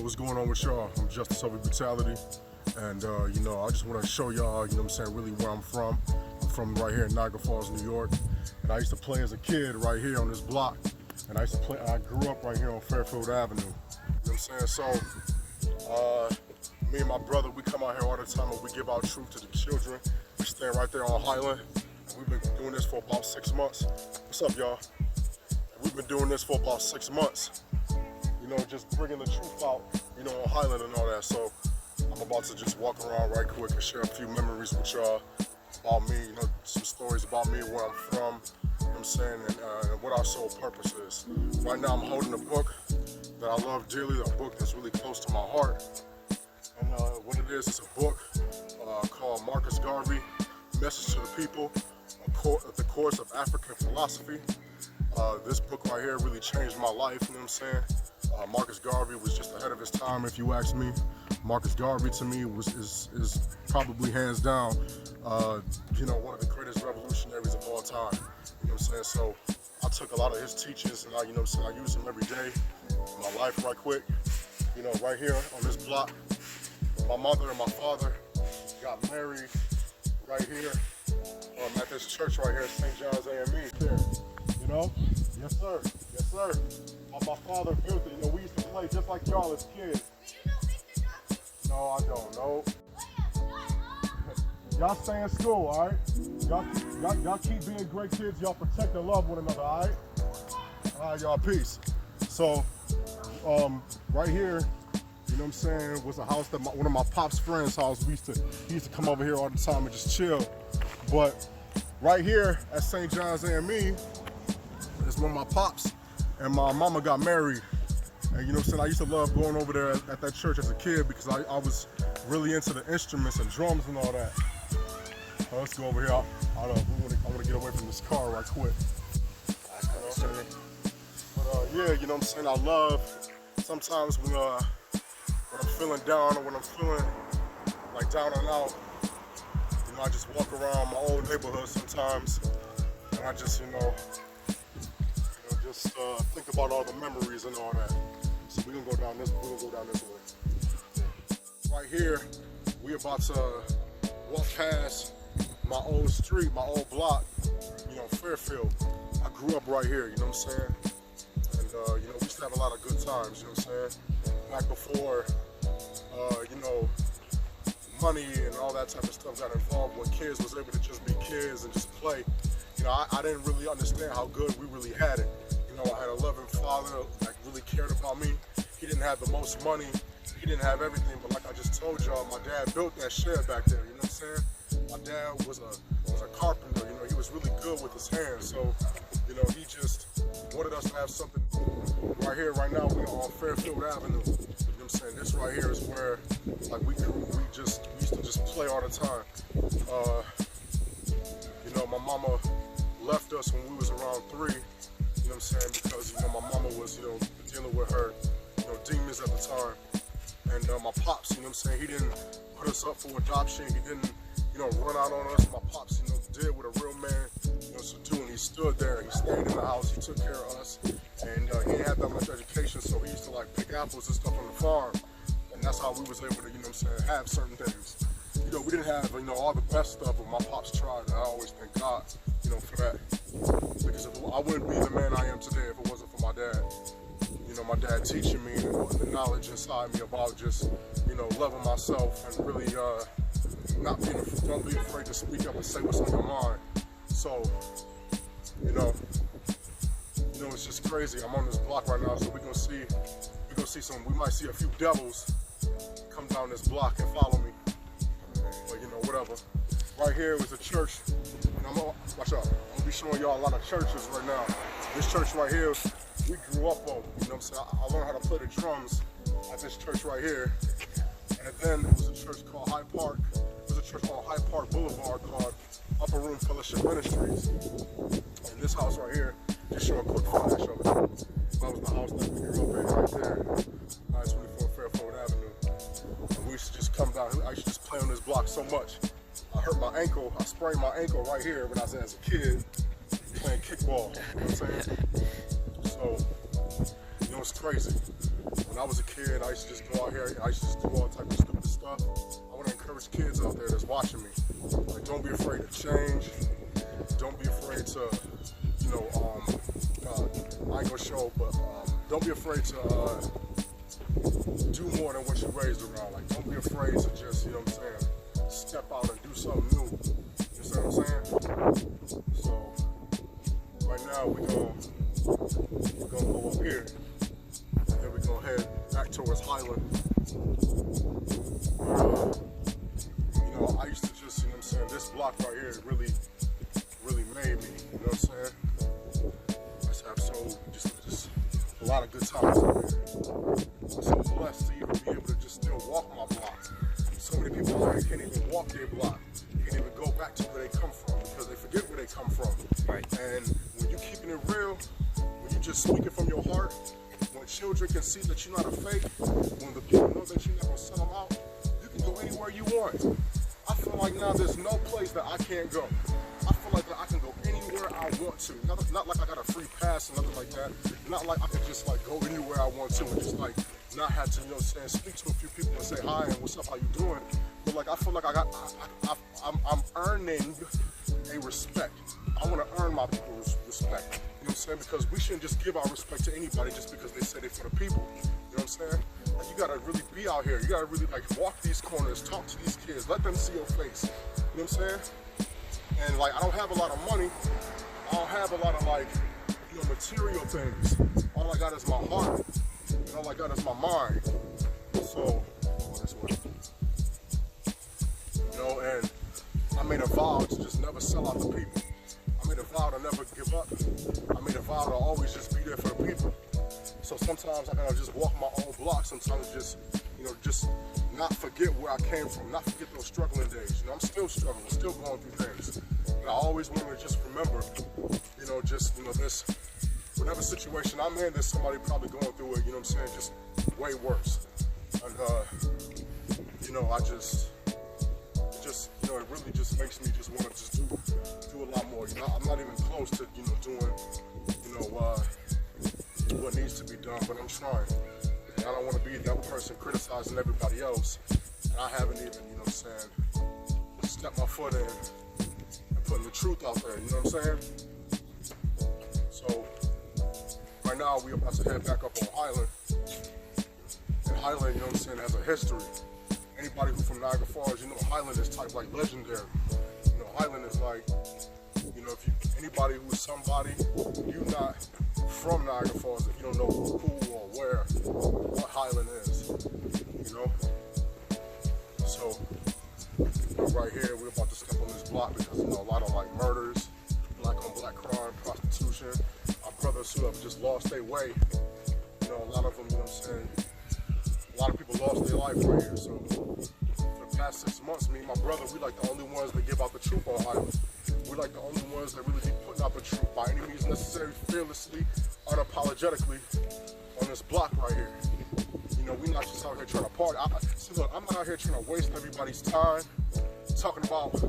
what's going on with y'all? I'm Justice OVA Brutality, and you know, I just want to show y'all, you know what I'm saying, really where I'm from. I'm from right here in Niagara Falls, New York, and I used to play as a kid right here on this block, and I grew up right here on Fairfield Avenue. You know what I'm saying? So, me and my brother, we come out here all the time and we give out truth to the children. We stand right there on Highland. We've been doing this for about 6 months. What's up, y'all? We've been doing this for about 6 months. You know, just bringing the truth out, you know, on Highland and all that. So I'm about to just walk around right quick and share a few memories with y'all about me, you know, some stories about me, where I'm from, you know what I'm saying, and what our sole purpose is. Right now I'm holding a book that I love dearly, a book that's really close to my heart. And what it is, it's a book called Marcus Garvey, Message to the People, the Course of African Philosophy. This book right here really changed my life, you know what I'm saying? Marcus Garvey was just ahead of his time, if you ask me. Marcus Garvey, to me, is probably hands down, you know, one of the greatest revolutionaries of all time. You know what I'm saying? So I took a lot of his teachings, and you know what I'm saying, I use them every day in my life right quick. You know, right here on this block, my mother and my father got married right here at this church right here, St. John's AME. There, you know? Yes, sir. Yes, sir. My father built it. You know, we used to play just like y'all as kids. No, I don't know. Y'all stay in school, all right? Y'all keep being great kids. Y'all protect and love one another, all right? All right, y'all, peace. So, right here, you know what I'm saying, was a house that one of my pop's friends' house. He used to come over here all the time and just chill. But right here at St. John's AME is when my pops and my mama got married. And you know what I'm saying, I used to love going over there at that church as a kid because I was really into the instruments and drums and all that. So let's go over here. I want to get away from this car right quick. But yeah, you know what I'm saying, I love sometimes when I'm feeling down or when I'm feeling like down and out, you know, I just walk around my old neighborhood sometimes and I just, just think about all the memories and all that. So we're gonna go down this way. Right here, we're about to walk past my old street, my old block, you know, Fairfield. I grew up right here, you know what I'm saying? And you know, we used to have a lot of good times, you know what I'm saying? Back before, you know, money and all that type of stuff got involved, when kids was able to just be kids and just play. You know, I didn't really understand how good we really had it. You know, I had a loving father that really cared about me. He didn't have the most money. He didn't have everything, but like I just told y'all, my dad built that shed back there, you know what I'm saying? My dad was a carpenter, you know, he was really good with his hands. So, you know, he just wanted us to have something right here, right now, we're on Fairfield Avenue. You know what I'm saying? This right here is where, like, we used to just play all the time. You know, my mama left us when we was around 3. You know what I'm saying? Because, you know, my mama was, you know, dealing with her, you know, demons at the time. And my pops, you know what I'm saying, he didn't put us up for adoption. He didn't, you know, run out on us. My pops, you know, did what a real man, you know, should do. And he stood there. He stayed in the house. He took care of us. And he didn't have that much education, so he used to, like, pick apples and stuff on the farm. And that's how we was able to, you know what I'm saying, have certain things. You know, we didn't have, you know, all the best stuff, but my pops tried. And I always thank God, you know, for that. Because I wouldn't be the man I am today if it wasn't for my dad. You know, my dad teaching me the knowledge inside me about just, you know, loving myself and really don't be afraid to speak up and say what's on your mind. So, you know, it's just crazy. I'm on this block right now, so we might see a few devils come down this block and follow me. But you know, whatever. Right here was a church, and watch out. I'm gonna be showing y'all a lot of churches right now. This church right here, we grew up on, you know what I'm saying? I learned how to play the drums at this church right here. And then there was a church called Hyde Park. There's a church called Hyde Park Boulevard called Upper Room Fellowship Ministries. And this house right here, just show a quick flash of it. That was the house that we grew up in right there, 924 Fairfield Avenue. And we used to just come down. I used to just play on this block so much. I hurt my ankle. I sprained my ankle right here when I was as a kid playing kickball. You know what I'm saying? So, you know, it's crazy. when I was a kid, I used to just go out here, I used to just do all type of stupid stuff. I want to encourage kids out there that's watching me. Like, don't be afraid to change. Don't be afraid to, you know, I ain't gonna show, but don't be afraid to do more than what you're raised around. Like, don't be afraid to just, you know what I'm saying, step out and do something new. You see what I'm saying? So, right now we're gonna go up here, and then we're gonna head back towards Highland. You know, I used to just, you know what I'm saying, this block right here really made me, you know what I'm saying? I just have just a lot of good times out here. I'm so blessed to even be able to just still walk my block. So many people out here can't even walk their block. They can't even go back to where they come from because they forget where they come from. Right. And when you're keeping it real, when you're just speaking from your heart, when children can see that you're not a fake, when the people know that you're not gonna sell them out, you can go anywhere you want. I feel like now there's no place that I can't go. I feel like that I can go anywhere I want to. Not like I got a free pass or nothing like that. Not like I can just like go anywhere I want to and just like not have to, you know what I'm saying, speak to a few people and say hi and what's up, how you doing. But like I feel like I'm earning a respect. I want to earn my people's respect. You know what I'm saying? Because we shouldn't just give our respect to anybody just because they say they're for the people. You know what I'm saying? Like, you gotta really be out here. You gotta really like walk these corners, talk to these kids, let them see your face. You know what I'm saying? And like, I don't have a lot of money. I don't have a lot of like, you know, material things. All I got is my heart. And all I got is my mind. So, this way. You know, and I made a vow to just never sell out the people. I made a vow to never give up. I made a vow to always just be there for the people. So sometimes I gotta just walk my own block. Sometimes just, you know, just not forget where I came from, not forget those struggling days. You know, I'm still struggling, still going through things. And I always want to just remember, you know, just, you know, this, whatever situation I'm in, there's somebody probably going through it, you know what I'm saying, just way worse. And, you know, I just, you know, it really just makes me just want to just do a lot more. You know, I'm not even close to, you know, doing, you know, what needs to be done, but I'm trying. And I don't want to be that person criticizing everybody else. And I haven't even, you know what I'm saying, stepped my foot in and putting the truth out there, you know what I'm saying? So, right now we're about to head back up on Highland. And Highland, you know what I'm saying, has a history. Anybody who's from Niagara Falls, you know Highland is type like legendary. You know, Highland is like, you know, if you, anybody who's somebody, you're not from Niagara Falls if you don't know who or where, what Highland is, you know? So, you know, right here, we're about to step on this block because, you know, a lot of like murders, black on black crime, prostitution, our brothers who have just lost their way, you know, a lot of them, you know what I'm saying, a lot of people lost their life right here. So, for the past 6 months, me and my brother, we like the only ones that give out the truth on Highland. We're like the only ones that really be putting out the truth by any means necessary, fearlessly, unapologetically on this block right here. You know, we're not just out here trying to party. See, look, I'm not out here trying to waste everybody's time talking about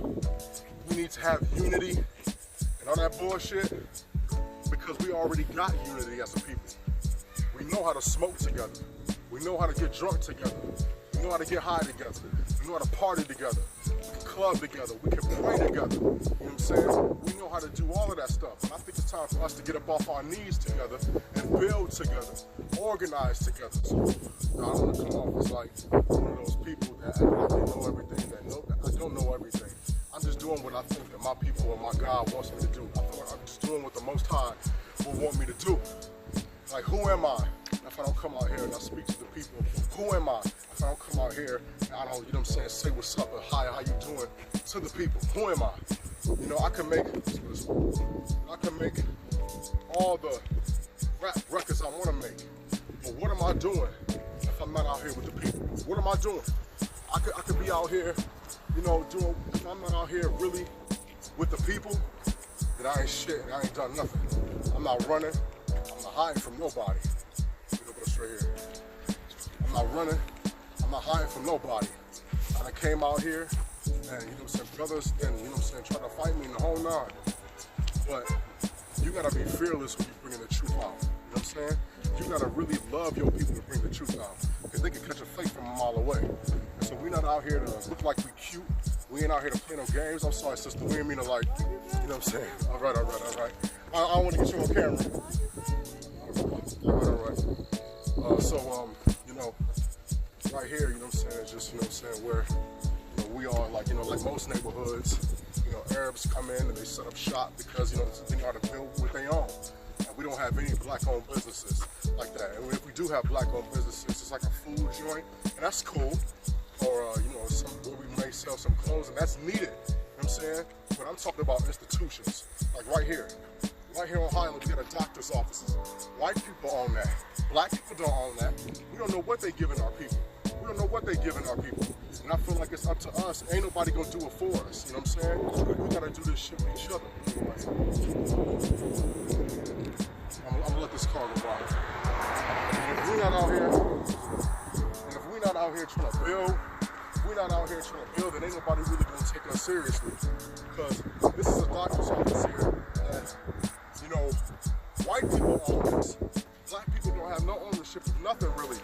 we need to have unity and all that bullshit because we already got unity as a people. We know how to smoke together. We know how to get drunk together. We know how to get high together. We know how to party together. We can club together. We can pray together. You know what I'm saying? We know how to do all of that stuff. And I think it's time for us to get up off our knees together and build together, organize together. So I don't want to come off as like one of those people that act like they know everything, that I don't know everything. I'm just doing what I think that my people and my God wants me to do. I feel like I'm just doing what the Most High will want me to do. Like, who am I if I don't come out here and I speak to the people? Who am I if I don't come out here and I don't, you know what I'm saying, say what's up or hi, how you doing to the people? Who am I? You know, I can make all the rap records I want to make, but what am I doing if I'm not out here with the people? What am I doing? I could be out here, you know, doing, if I'm not out here really with the people, then I ain't shit and I ain't done nothing. I'm not running. I'm not hiding from nobody. You know, go straight here. I'm not running. I'm not hiding from nobody. I came out here and, you know what I'm saying, brothers, and, you know what I'm saying, trying to fight me in the whole nine. But you gotta be fearless when you're bringing the truth out. You know what I'm saying? you gotta really love your people to bring the truth out, because they can catch a fake from a mile away. And so we're not out here to look like we cute. We ain't out here to play no games. I'm sorry, sister. We ain't mean to, like, you know what I'm saying? All right. I don't want to get you on camera. All right. You know, right here, you know what I'm saying, just, you know what I'm saying, where, you know, we are, like, you know, like most neighborhoods, you know, Arabs come in and they set up shop because, you know, they know how to build what they own. And we don't have any black-owned businesses like that. And if we do have black-owned businesses, it's like a food joint, and that's cool. Or, you know, where we may sell some clothes, and that's needed, you know what I'm saying? But I'm talking about institutions, like right here. Right here on Highland, we got a doctor's offices. White people own that. Black people don't own that. We don't know what they giving our people. We don't know what they giving our people. And I feel like it's up to us. Ain't nobody gonna do it for us, you know what I'm saying? We gotta do this shit with each other. I'm gonna let this car go by. And if we're not out here trying to build, then ain't nobody really gonna take us seriously. Because this is a doctor's office here that, you know, white people own this. Black people don't have no ownership of nothing really.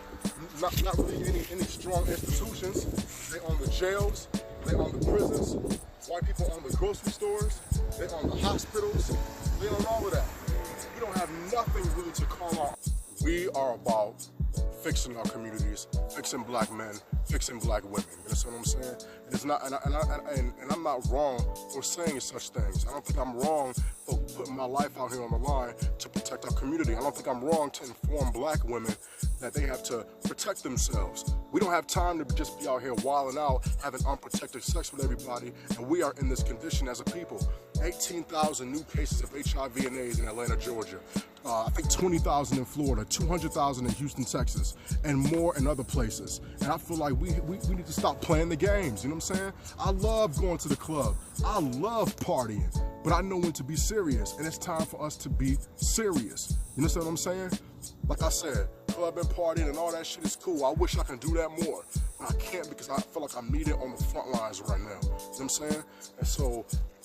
Not really any strong institutions. They own the jails, they own the prisons. White people own the grocery stores, they own the hospitals, they own all of that. We don't have nothing really to call out. We are about fixing our communities, fixing black men, fixing black women. You understand what I'm saying? And it's not, and I'm not wrong for saying such things. I don't think I'm wrong for putting my life out here on the line to protect our community. I don't think I'm wrong to inform black women that they have to protect themselves. We don't have time to just be out here wilding out, having unprotected sex with everybody, and we are in this condition as a people. 18,000 new cases of HIV and AIDS in Atlanta, Georgia. I think 20,000 in Florida, 200,000 in Houston, Texas, and more in other places. And I feel like we need to stop playing the games, you know what I'm saying? I love going to the club. I love partying, but I know when to be serious, and it's time for us to be serious. You understand what I'm saying? Like I said, clubbing, partying, and all that shit is cool. I wish I can do that more, but I can't because I feel like I'm needed on the front lines right now. You know what I'm saying? And so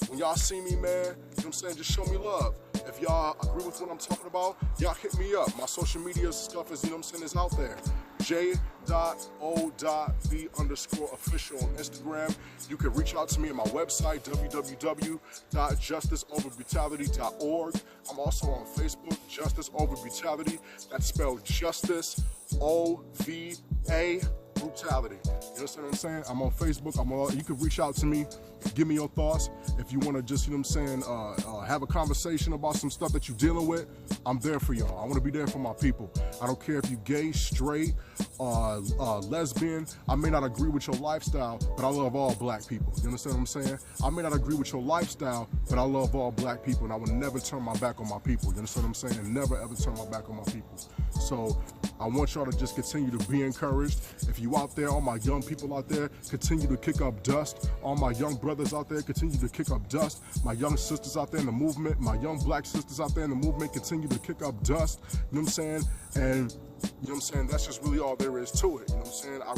when y'all see me, man, you know what I'm saying, just show me love. If y'all agree with what I'm talking about, y'all hit me up. My social media stuff is, you know what I'm saying, is out there. J.O.V_official on Instagram. You can reach out to me at my website, www.justiceoverbrutality.org. I'm also on Facebook, Justice Over Brutality. That's spelled Justice O-V-A Brutality. You understand what I'm saying? I'm on Facebook. You can reach out to me. Give me your thoughts. If you want to just, you know what I'm saying, have a conversation about some stuff that you're dealing with, I'm there for y'all. I want to be there for my people. I don't care if you gay, straight, lesbian. I may not agree with your lifestyle, but I love all black people. You understand what I'm saying? I may not agree with your lifestyle, but I love all black people, and I would never turn my back on my people. You understand what I'm saying? And never ever turn my back on my people. So I want y'all to just continue to be encouraged. If you out there, all my young people out there, continue to kick up dust. All my young brothers out there, continue to kick up dust. My young sisters out there in the movement, my young black sisters out there in the movement, continue to kick up dust. You know what I'm saying? And you know what I'm saying? That's just really all there is to it. You know what I'm saying? I'm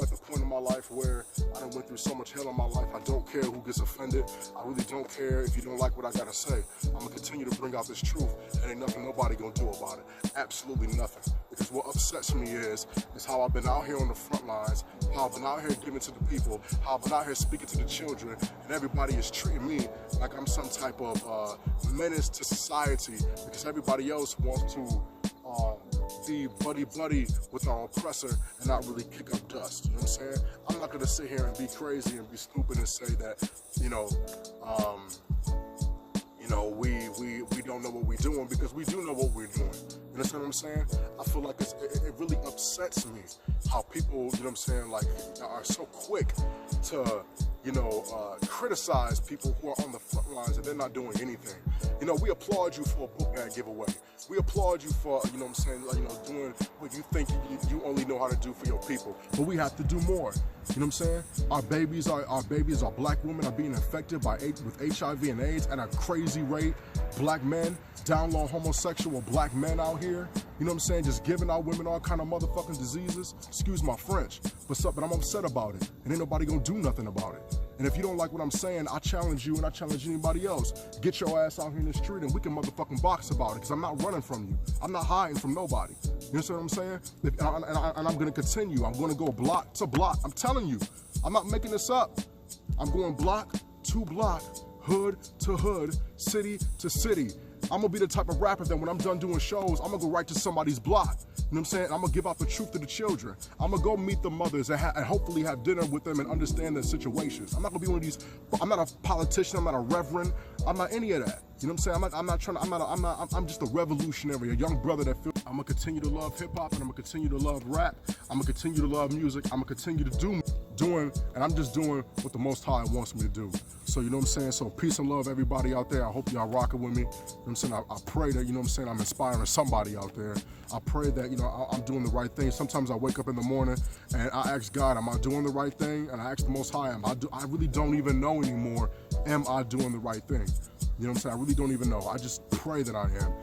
at the point in my life where I done went through so much hell in my life. I don't care who gets offended. I really don't care if you don't like what I gotta say. I'm gonna continue to bring out this truth, and ain't nothing nobody gonna do about it. Absolutely nothing. Because what upsets me is how I've been out here on the front lines, how I've been out here giving to the people, how I've been out here speaking to the children, and everybody is treating me like I'm some type of menace to society, because everybody else wants to be buddy-buddy with our oppressor and not really kick up dust. You know what I'm saying? I'm not gonna sit here and be crazy and be stupid and say that, we don't know what we're doing, because we do know what we're doing. You understand what I'm saying? I feel like it really upsets me how people, you know what I'm saying, like, are so quick to, criticize people who are on the front lines and they're not doing anything. You know, we applaud you for a book bag giveaway. We applaud you for, you know what I'm saying, doing what you think you only know how to do for your people. But we have to do more. You know what I'm saying? Our babies, our black women are being infected with HIV and AIDS at a crazy rate. Black men, down low homosexual black men out here, you know what I'm saying, just giving our women all kind of motherfucking diseases. Excuse my French, but I'm upset about it, and ain't nobody gonna do nothing about it. And if you don't like what I'm saying, I challenge you and I challenge anybody else. Get your ass out here in the street and we can motherfucking box about it, because I'm not running from you. I'm not hiding from nobody. You know what I'm saying? And I'm going to continue. I'm going to go block to block. I'm telling you, I'm not making this up. I'm going block to block, hood to hood, city to city. I'm gonna be the type of rapper that when I'm done doing shows, I'm gonna go right to somebody's block. You know what I'm saying? I'm gonna give out the truth to the children. I'm gonna go meet the mothers and hopefully have dinner with them and understand their situations. I'm not gonna be one of these, I'm not a politician, I'm not a reverend, I'm not any of that. You know what I'm saying? I'm just a revolutionary, a young brother that feels. I'm gonna continue to love hip hop and I'm gonna continue to love rap. I'm gonna continue to love music. I'm gonna continue to and I'm just doing what the Most High wants me to do. So, you know what I'm saying? So peace and love everybody out there. I hope y'all rocking with me. You know what I'm saying? I pray that, you know what I'm saying, I'm inspiring somebody out there. I pray that, you know, I'm doing the right thing. Sometimes I wake up in the morning and I ask God, am I doing the right thing? And I ask the Most High, I really don't even know anymore, am I doing the right thing? You know what I'm saying? I really don't even know. I just pray that I am.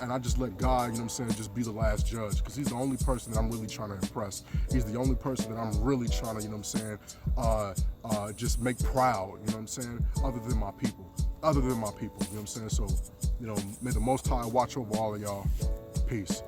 And I just let God, you know what I'm saying, just be the last judge. Because he's the only person that I'm really trying to impress. He's the only person that I'm really trying to, you know what I'm saying, just make proud, you know what I'm saying, other than my people. You know what I'm saying? So, you know, may the Most High watch over all of y'all. Peace.